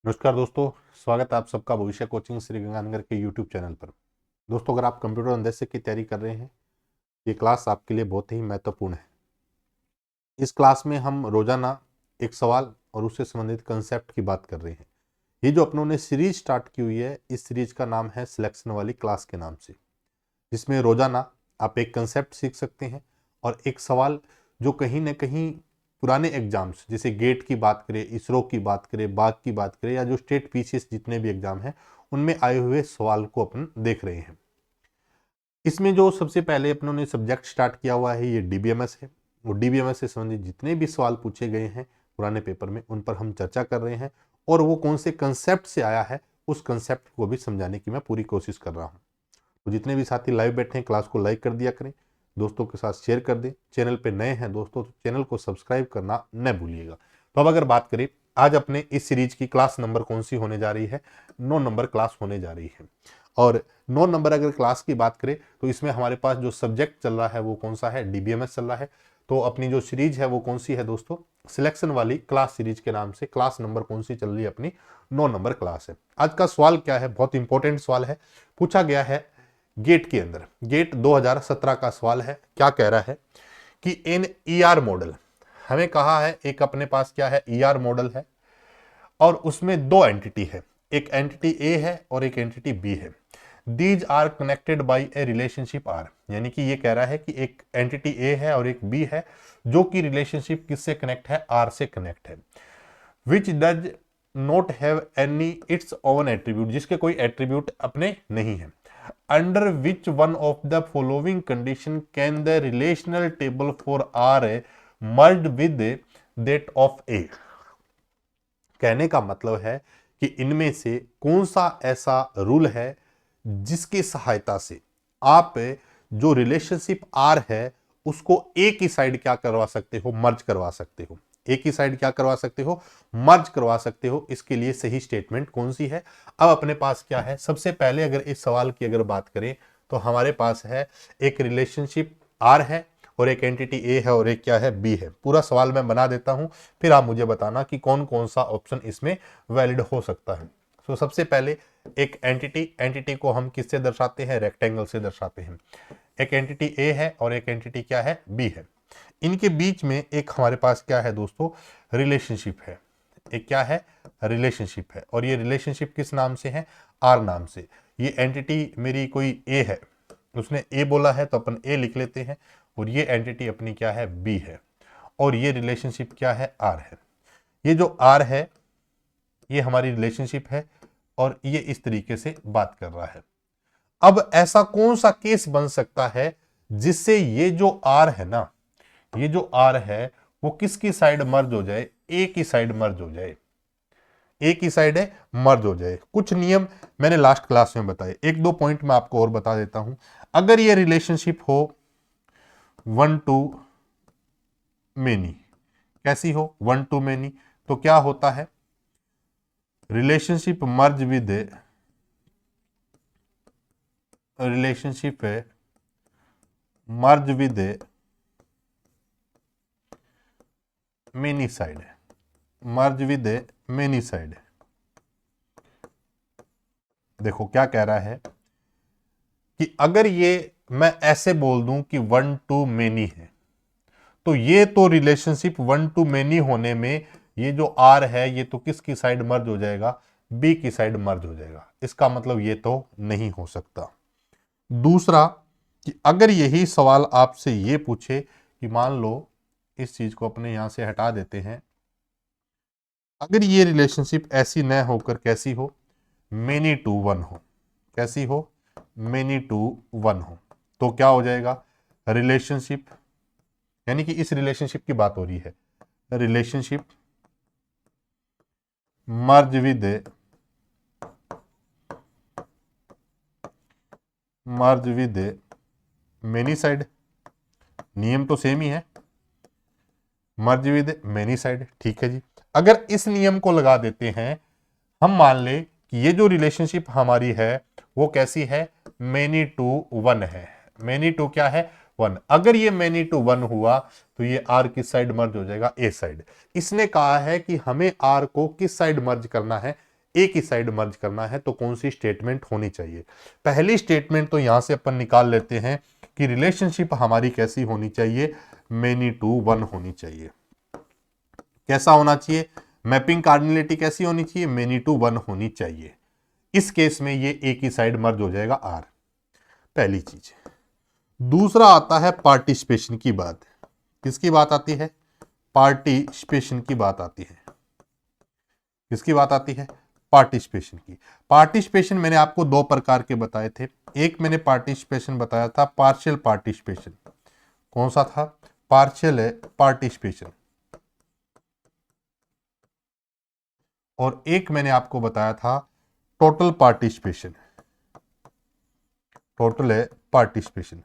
नमस्कार दोस्तों, स्वागत है आप सबका भविष्य कोचिंग श्री गंगानगर के यूट्यूब चैनल पर। दोस्तों, अगर आप कंप्यूटर अंदेशक की तैयारी कर रहे हैं, ये क्लास आपके लिए बहुत ही महत्वपूर्ण है। इस क्लास में हम रोजाना एक सवाल और उससे संबंधित कंसेप्ट की बात कर रहे हैं। ये जो अपनों ने सीरीज स्टार्ट की हुई है, इस सीरीज का नाम है सिलेक्शन वाली क्लास के नाम से, जिसमें रोजाना आप एक कंसेप्ट सीख सकते हैं और एक सवाल जो कहीं ना कहीं पुराने एग्जाम्स जैसे गेट की बात करें, इसरो की बात करें, बाग की बात करें या जो स्टेट पीसीएस जितने भी एग्जाम हैं उनमें आए हुए सवाल को अपन देख रहे हैं। इसमें जो सबसे पहले अपनों ने सब्जेक्ट स्टार्ट किया हुआ है ये डीबीएमएस है। और डीबीएमएस से संबंधित जितने भी सवाल पूछे गए हैं पुराने पेपर में उन पर हम चर्चा कर रहे हैं और वो कौन से कंसेप्ट से आया है उस कंसेप्ट को भी समझाने की मैं पूरी कोशिश कर रहा हूँ। तो जितने भी साथी लाइव बैठे हैं क्लास को लाइक कर दिया करें, दोस्तों के साथ शेयर कर दें। चैनल पे नए हैं दोस्तों तो चैनल को सब्सक्राइब करना न भूलिएगा। तो अब अगर बात करें आज अपने इस सीरीज की क्लास नंबर कौन सी होने जा रही है, 9 नंबर क्लास होने जा रही है। और 9 नंबर अगर क्लास की बात करें तो इसमें हमारे पास जो सब्जेक्ट चल रहा है वो कौन सा है, डीबीएमएस चल रहा है। तो अपनी जो सीरीज है वो कौन सी है दोस्तों, सिलेक्शन वाली क्लास सीरीज के नाम से क्लास नंबर कौन सी चल रही है, अपनी 9 नंबर क्लास है। आज का सवाल क्या है, बहुत इंपॉर्टेंट सवाल है, पूछा गया है गेट के अंदर। गेट 2017 का सवाल है। क्या कह रहा है कि इन ईआर मॉडल, हमें कहा है एक अपने पास क्या है, ईआर मॉडल है और उसमें दो एंटिटी है, एक एंटिटी ए है और एक एंटिटी बी है। These are connected by a relationship R, यानी कि ये कह रहा है कि एक एंटिटी ए है और एक बी है जो कि रिलेशनशिप किससे कनेक्ट है, आर से कनेक्ट है। Which does not have any its own attribute, जिसके कोई एट्रीब्यूट अपने नहीं है। Under which one of the following condition can the relational table for R merge with that of A. कहने का मतलब है कि इनमें से कौन सा ऐसा रूल है जिसकी सहायता से आप जो रिलेशनशिप आर है उसको एक ही साइड क्या करवा सकते हो, मर्ज करवा सकते हो। एक ही साइड क्या करवा सकते हो, मर्ज करवा सकते हो। इसके लिए सही स्टेटमेंट कौन सी है। अब अपने पास क्या है, सबसे पहले अगर इस सवाल की अगर बात करें तो हमारे पास है एक रिलेशनशिप आर है और एक एंटिटी ए है और एक क्या है, बी है। पूरा सवाल मैं बना देता हूं, फिर आप मुझे बताना कि कौन कौन सा ऑप्शन इसमें वैलिड हो सकता है। तो सबसे पहले एक एंटिटी को हम किससे दर्शाते हैं, रेक्टेंगल से दर्शाते हैं। एक एंटिटी ए है और एक एंटिटी क्या है, बी है। इनके बीच में एक हमारे पास क्या है दोस्तों, रिलेशनशिप है। एक क्या है, रिलेशनशिप है और ये रिलेशनशिप किस नाम से है, आर नाम से। ये एंटिटी मेरी कोई ए है, उसने ए बोला है तो अपन ए लिख लेते हैं और ये एंटिटी अपनी क्या है, बी है और ये रिलेशनशिप क्या है, आर है। ये जो आर है ये हमारी रिलेशनशिप है और ये इस तरीके से बात कर रहा है। अब ऐसा कौन सा केस बन सकता है जिससे ये जो आर है ना, ये जो आर है वो किसकी साइड मर्ज हो जाए, ए की साइड मर्ज हो जाए। एक ही साइड है मर्ज हो जाए। कुछ नियम मैंने लास्ट क्लास में बताए, एक दो पॉइंट मैं आपको और बता देता हूं। अगर ये रिलेशनशिप हो वन टू मेनी, कैसी हो, वन टू मेनी, तो क्या होता है, रिलेशनशिप मर्ज विद, रिलेशनशिप है मर्ज विद मेनी साइड है, मर्ज विद मेनी साइड। देखो क्या कह रहा है कि अगर ये मैं ऐसे बोल दूं कि वन टू मेनी है तो ये तो रिलेशनशिप वन टू मेनी होने में ये जो आर है ये तो किसकी साइड मर्ज हो जाएगा, बी की साइड मर्ज हो जाएगा। इसका मतलब ये तो नहीं हो सकता। दूसरा कि अगर यही सवाल आपसे ये पूछे कि मान लो इस चीज को अपने यहां से हटा देते हैं, अगर ये रिलेशनशिप ऐसी न होकर कैसी हो, मेनी टू वन हो, कैसी हो, मेनी टू वन हो, तो क्या हो जाएगा, रिलेशनशिप, यानी कि इस रिलेशनशिप की बात हो रही है, relationship merge with, merge with many side. नियम तो सेम ही है, मर्ज विद मेनी साइड, ठीक है जी। अगर इस नियम को लगा देते हैं, हम मान ले कि ये जो रिलेशनशिप हमारी है वो कैसी है, मेनी टू वन है। मेनी टू क्या है, वन। अगर ये मेनी टू वन हुआ तो ये आर किस साइड मर्ज हो जाएगा, ए साइड। इसने कहा है कि हमें आर को किस साइड मर्ज करना है, एक ही साइड मर्ज करना है तो कौन सी स्टेटमेंट होनी चाहिए। पहली स्टेटमेंट तो यहां से अपन निकाल लेते हैं कि रिलेशनशिप हमारी कैसी होनी चाहिए, मेनी टू वन होनी चाहिए। कैसा होना चाहिए, मैपिंग कार्डिनलिटी कैसी होनी चाहिए, मेनी टू वन होनी चाहिए। इस केस में ये एक ही साइड मर्ज हो जाएगा आर, पहली चीज। दूसरा आता है पार्टिसिपेशन की बात। किसकी बात आती है, पार्टिसिपेशन की बात आती है। किसकी बात आती है, पार्टिसिपेशन की। पार्टिसिपेशन मैंने आपको दो प्रकार के बताए थे। एक मैंने पार्टिसिपेशन बताया था पार्शियल पार्टिसिपेशन, कौन सा था, पार्शियल पार्टिसिपेशन। और एक मैंने आपको बताया था total participation, total participation.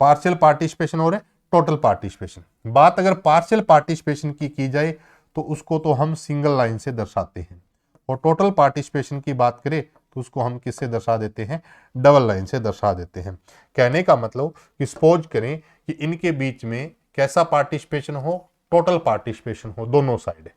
Partial participation और टोटल पार्टिसिपेशन। बात अगर पार्शियल पार्टिसिपेशन की जाए तो उसको तो हम सिंगल लाइन से दर्शाते हैं, और टोटल पार्टिसिपेशन की बात करें तो उसको हम किससे दर्शा देते हैं, डबल लाइन से दर्शा देते हैं। कहने का मतलब कि सपोज करें कि इनके बीच में कैसा पार्टिसिपेशन हो, टोटल पार्टिसिपेशन हो दोनों साइड,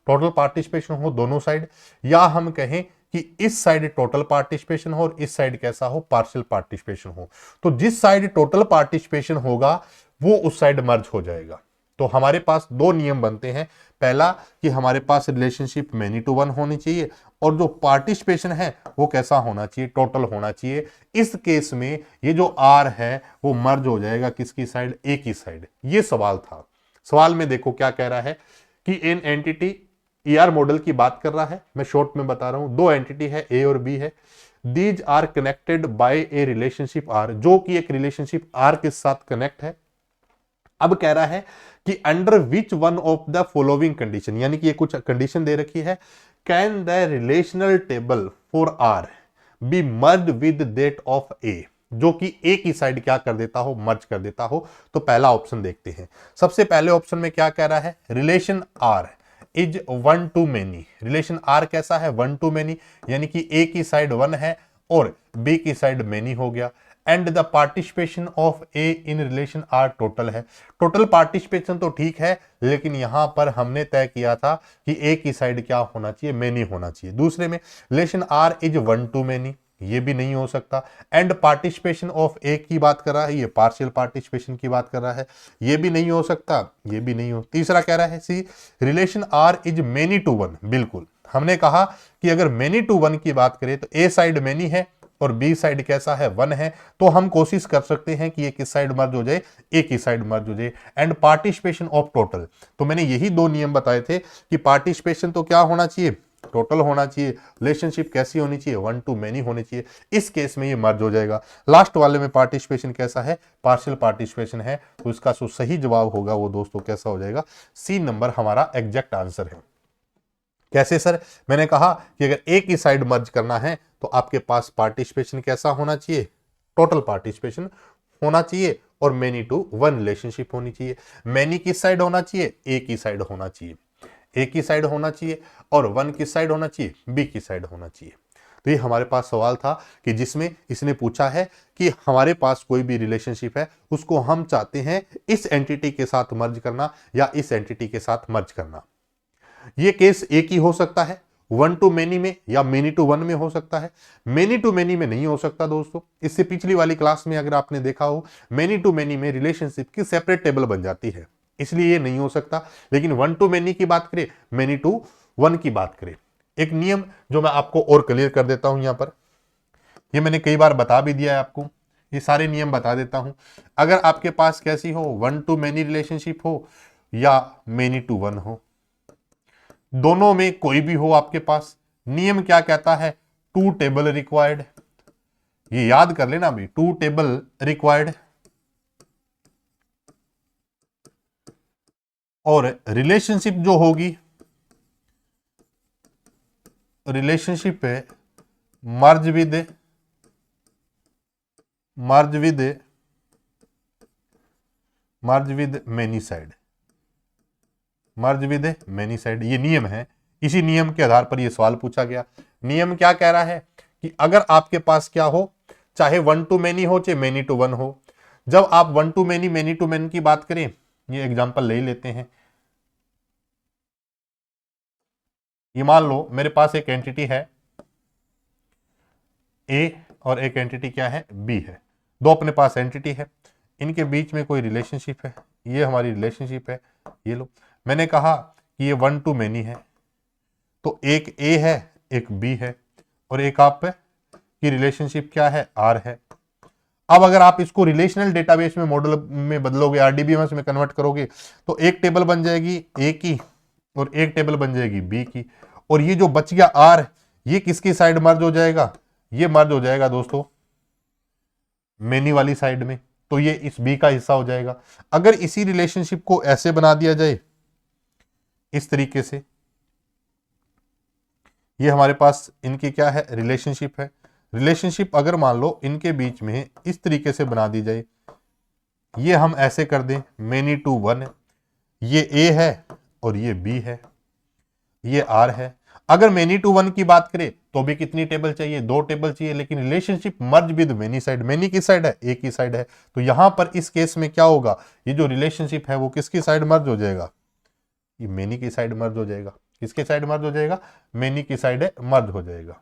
टोटल पार्टिसिपेशन हो दोनों साइड, या हम कहें कि इस साइड टोटल पार्टिसिपेशन हो और इस साइड कैसा हो, पार्शियल पार्टिसिपेशन हो। तो जिस साइड टोटल पार्टिसिपेशन होगा वो उस साइड मर्ज हो जाएगा। तो हमारे पास दो नियम बनते हैं। पहला कि हमारे पास रिलेशनशिप मेनी टू वन होनी चाहिए, और जो पार्टिसिपेशन है वो कैसा होना चाहिए, टोटल होना चाहिए। इस केस में ये जो आर है वो मर्ज हो जाएगा किसकी साइड, एक ही साइड। ये सवाल था। सवाल में देखो क्या कह रहा है कि इन एंटिटी ईआर मॉडल की बात कर रहा है, मैं शॉर्ट में बता रहा हूं। दो एंटिटी है, ए और बी है। These are connected by a relationship R, जो कि एक रिलेशनशिप आर के साथ कनेक्ट है। अब कह रहा है कि under which one of the following condition, यानी कि ये कुछ कंडीशन दे रखी है, can the relational table for R be merge with that of A, जो कि एक ही साइड क्या कर देता हो, मर्ज कर देता हो। तो पहला ऑप्शन देखते हैं। सबसे पहले ऑप्शन में क्या कह रहा है, relation R is one to many. Relation R कैसा है, वन टू मेनी, यानी कि ए की साइड वन है और बी की साइड मेनी हो गया। And the participation of A in relation R total है। टोटल पार्टिसिपेशन तो ठीक है, लेकिन यहां पर हमने तय किया था कि ए की साइड क्या होना चाहिए, मेनी होना चाहिए। दूसरे में relation R is one to many, ये भी नहीं हो सकता। एंड पार्टिसिपेशन ऑफ ए की बात कर रहा है, ये पार्शियल पार्टिसिपेशन की बात कर रहा है, ये भी नहीं हो सकता, ये भी नहीं हो। तीसरा कह रहा है C relation R is many to one. बिल्कुल, हमने कहा कि अगर मेनी टू वन की बात करें तो ए साइड मेनी है और बी साइड कैसा है, वन है, तो हम कोशिश कर सकते हैं कि ये किस साइड मर्ज हो जाए, एक ही साइड मर्ज हो जाए। एंड पार्टिसिपेशन ऑफ टोटल, तो मैंने यही दो नियम बताए थे कि पार्टिसिपेशन तो क्या होना चाहिए, टोटल होना चाहिए। रिलेशनशिप कैसी होनी चाहिए, वन टू मेनी होनी चाहिए। इस केस में ये मर्ज हो जाएगा। लास्ट वाले में पार्टिसिपेशन कैसा है, पार्शियल पार्टिसिपेशन है, तो इसका जो सही जवाब होगा वो दोस्तों कैसा हो जाएगा, सी नंबर हमारा एग्जैक्ट आंसर है। कैसे सर, मैंने कहा कि अगर एक ही साइड मर्ज करना है तो आपके पास पार्टिसिपेशन कैसा होना चाहिए, टोटल पार्टिसिपेशन होना चाहिए, और मेनी टू वन रिलेशनशिप होनी चाहिए। मेनी किस साइड होना चाहिए, एक ही साइड होना चाहिए, एक ही साइड होना चाहिए, और वन किस साइड होना चाहिए, बी की साइड होना चाहिए। तो ये हमारे पास सवाल था कि जिसमें इसने पूछा है कि हमारे पास कोई भी रिलेशनशिप है उसको हम चाहते हैं इस एंटिटी के साथ मर्ज करना या इस एंटिटी के साथ मर्ज करना। ये केस एक ही हो सकता है, वन टू मेनी में या मेनी टू वन में हो सकता है, मेनी टू मेनी में नहीं हो सकता दोस्तों। इससे पिछली वाली क्लास में अगर आपने देखा हो, मेनी टू मेनी में रिलेशनशिप की सेपरेट टेबल बन जाती है, इसलिए ये नहीं हो सकता। लेकिन वन टू मेनी की बात करें, मेनी टू वन की बात करें, एक नियम जो मैं आपको और क्लियर कर देता हूं यहां पर, ये मैंने कई बार बता भी दिया है आपको, ये सारे नियम बता देता हूं। अगर आपके पास कैसी हो, वन टू मेनी रिलेशनशिप हो या मेनी टू वन हो, दोनों में कोई भी हो आपके पास, नियम क्या कहता है, टू टेबल रिक्वायर्ड। ये याद कर लेना भी, टू टेबल रिक्वायर्ड। और रिलेशनशिप जो होगी, रिलेशनशिप है merge with many side, merge with many side, ये नियम है। इसी नियम के आधार पर यह सवाल पूछा गया। नियम क्या कह रहा है कि अगर आपके पास क्या हो, चाहे वन टू मेनी हो चाहे मेनी टू वन हो, जब आप one to many many to many की बात करें, ये एग्जांपल ले लेते हैं, ये मान लो मेरे पास एक एंटिटी है ए और एक एंटिटी क्या है, बी है। दो अपने पास एंटिटी है, इनके बीच में कोई रिलेशनशिप है, ये हमारी रिलेशनशिप है। ये लो, मैंने कहा कि ये 1 to many है, तो एक ए है एक बी है और एक आप की रिलेशनशिप क्या है, आर है। अब अगर आप इसको रिलेशनल डेटाबेस में मॉडल में बदलोगे, आरडीबीएमएस में कन्वर्ट करोगे, तो एक टेबल बन जाएगी ए की और एक टेबल बन जाएगी बी की, और ये जो बच गया आर, ये किसकी साइड मर्ज हो जाएगा, ये मर्ज हो जाएगा दोस्तों मेनी वाली साइड में, तो ये इस बी का हिस्सा हो जाएगा। अगर इसी रिलेशनशिप को ऐसे बना दिया जाए इस तरीके से, ये हमारे पास इनकी क्या है, रिलेशनशिप है। रिलेशनशिप अगर मान लो इनके बीच में इस तरीके से बना दी जाए, ये हम ऐसे कर दें मेनी टू वन, ये ए है और ये बी है, ये आर है। अगर मेनी टू वन की बात करें तो भी कितनी टेबल चाहिए, 2 टेबल चाहिए, लेकिन relationship merge with many side, many की साइड है, ए की साइड है, तो यहां पर इस केस में क्या होगा, ये जो रिलेशनशिप है वो किसकी साइड मर्ज हो जाएगा, ये मेनी की साइड मर्ज हो जाएगा। किसके साइड मर्ज हो जाएगा, मेनी की साइड मर्ज हो जाएगा।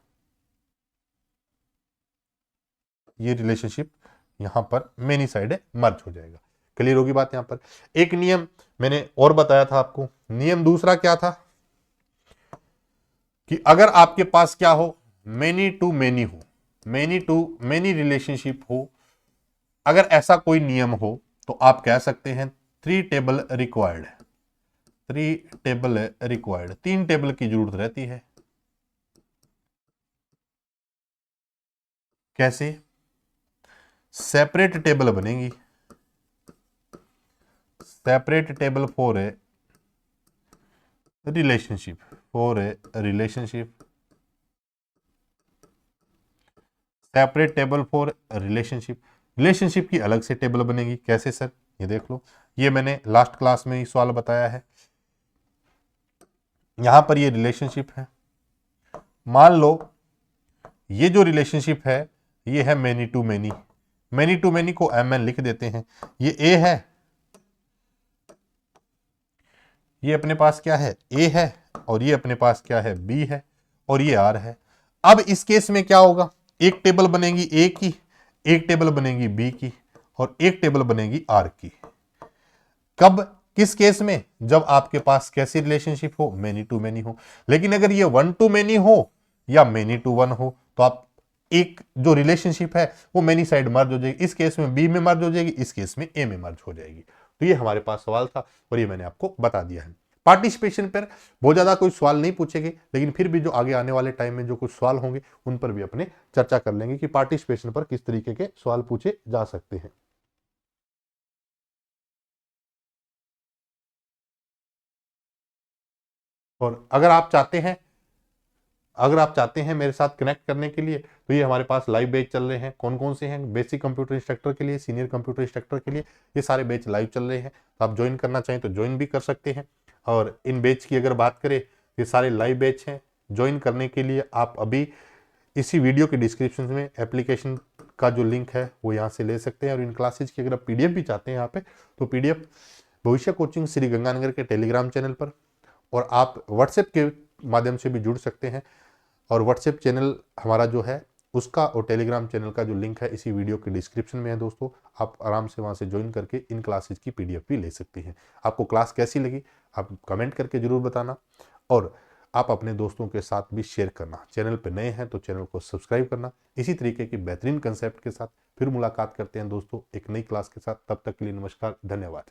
ये रिलेशनशिप यहां पर मेनी साइड मर्ज हो जाएगा। क्लियर होगी बात। यहां पर एक नियम मैंने और बताया था आपको, नियम दूसरा क्या था कि अगर आपके पास क्या हो, मेनी टू मेनी हो, मेनी टू मेनी रिलेशनशिप हो, अगर ऐसा कोई नियम हो तो आप कह सकते हैं 3 टेबल रिक्वायर्ड है, 3 टेबल रिक्वायर्ड, 3 टेबल की जरूरत रहती है। कैसे, सेपरेट टेबल बनेगी, separate table for a relationship, for a relationship, separate table for relationship, relationship की अलग से टेबल बनेगी। कैसे सर, ये देख लो, ये मैंने लास्ट क्लास में ही सवाल बताया है। यहां पर ये रिलेशनशिप है, मान लो ये जो रिलेशनशिप है ये है many to many, many to many को एम एन लिख देते हैं। ये ए है, ये अपने पास क्या है, ए है, और ये अपने पास क्या है, बी है, और ये आर है। अब इस केस में क्या होगा, एक टेबल बनेगी ए की, एक टेबल बनेगी बी की, और एक टेबल बनेगी आर की। कब, किस केस में, जब आपके पास कैसी रिलेशनशिप हो, मेनी टू मेनी हो। लेकिन अगर ये 1 to मेनी हो या मेनी टू वन हो, तो आप एक जो रिलेशनशिप है वो मेनी साइड मर्ज हो जाएगी। इस केस में बी में मर्ज हो जाएगी, इस केस में ए में मर्ज हो जाएगी। तो ये हमारे पास सवाल था और ये मैंने आपको बता दिया है। पार्टिसिपेशन पर बहुत ज्यादा कोई सवाल नहीं पूछेंगे, लेकिन फिर भी जो आगे आने वाले टाइम में जो कुछ सवाल होंगे उन पर भी अपने चर्चा कर लेंगे कि पार्टिसिपेशन पर किस तरीके के सवाल पूछे जा सकते हैं। और अगर आप चाहते हैं मेरे साथ कनेक्ट करने के लिए, तो ये हमारे पास लाइव बैच चल रहे हैं। कौन कौन से हैं, बेसिक कंप्यूटर इंस्ट्रक्टर के लिए, सीनियर कंप्यूटर इंस्ट्रक्टर के लिए, ये सारे बैच लाइव चल रहे हैं। तो आप ज्वाइन करना चाहें तो ज्वाइन भी कर सकते हैं। और इन बैच की अगर बात करें, ये सारे लाइव बैच हैं। ज्वाइन करने के लिए आप अभी इसी वीडियो के डिस्क्रिप्शन में एप्लीकेशन का जो लिंक है वो यहाँ से ले सकते हैं। और इन क्लासेज की अगर आप पीडीएफ भी चाहते हैं यहाँ पे, तो पीडीएफ भविष्य कोचिंग श्री गंगानगर के टेलीग्राम चैनल पर, और आप व्हाट्सएप के माध्यम से भी जुड़ सकते हैं। और व्हाट्सएप चैनल हमारा जो है उसका और टेलीग्राम चैनल का जो लिंक है इसी वीडियो के डिस्क्रिप्शन में है दोस्तों। आप आराम से वहां से ज्वाइन करके इन क्लासेज की पीडीएफ भी ले सकते हैं। आपको क्लास कैसी लगी आप कमेंट करके जरूर बताना, और आप अपने दोस्तों के साथ भी शेयर करना। चैनल पर नए हैं तो चैनल को सब्सक्राइब करना। इसी तरीके की बेहतरीन कंसेप्ट के साथ फिर मुलाकात करते हैं दोस्तों एक नई क्लास के साथ। तब तक के लिए नमस्कार, धन्यवाद।